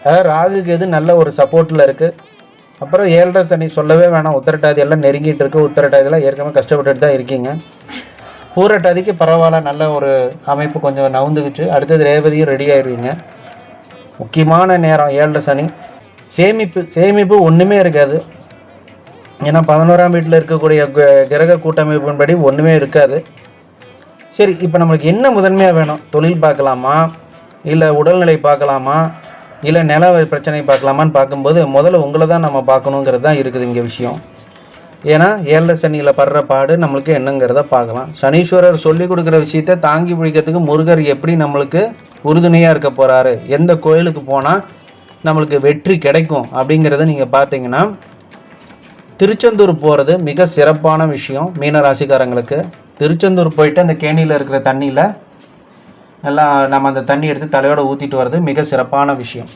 அதாவது ராகுக்கு எது நல்ல ஒரு சப்போர்ட்டில் இருக்குது. அப்புறம் 7.5 சனி சொல்லவே வேணாம். உத்திரட்டாதி எல்லாம் நெருங்கிட்டு இருக்குது. உத்திரட்டாதியெல்லாம் ஏற்கனவே கஷ்டப்பட்டுட்டு தான் இருக்கீங்க. பூரட்டாதிக்கு பரவாயில்ல, நல்ல ஒரு அமைப்பு கொஞ்சம் நவுந்துக்குச்சு. அடுத்தது ரேவதியும் ரெடி ஆயிடுவீங்க. முக்கியமான நேரம் 7.5 சனி. சேமிப்பு ஒன்றுமே இருக்காது. ஏன்னா 11ஆம் வீட்டில் இருக்கக்கூடிய கிரக கூட்டமைப்பின்படி ஒன்றுமே இருக்காது. சரி, இப்போ நம்மளுக்கு என்ன முதன்மையாக வேணும்? தொழில் பார்க்கலாமா, இல்லை உடல்நிலை பார்க்கலாமா, இல்லை நில பிரச்சனை பார்க்கலாமான்னு பார்க்கும்போது முதல்ல உங்களை தான் நம்ம பார்க்கணுங்கிறது தான் இருக்குது இங்கே விஷயம். ஏன்னா 7.5 சனியில் படுற பாடு நம்மளுக்கு என்னங்கிறத பார்க்கலாம். சனீஸ்வரர் சொல்லி கொடுக்குற விஷயத்தை தாங்கி பிடிக்கிறதுக்கு முருகர் எப்படி நம்மளுக்கு உறுதுணையாக இருக்க போகிறாரு, எந்த கோயிலுக்கு போனால் நம்மளுக்கு வெற்றி கிடைக்கும் அப்படிங்கிறத நீங்கள் பார்த்தீங்கன்னா, திருச்செந்தூர் போகிறது மிக சிறப்பான விஷயம். மீன ராசிக்காரங்களுக்கு திருச்செந்தூர் போயிட்டு அந்த கேணியில் இருக்கிற தண்ணியில் எல்லாம் நம்ம அந்த தண்ணி எடுத்து தலையோடு ஊற்றிட்டு வர்றது மிக சிறப்பான விஷயம்.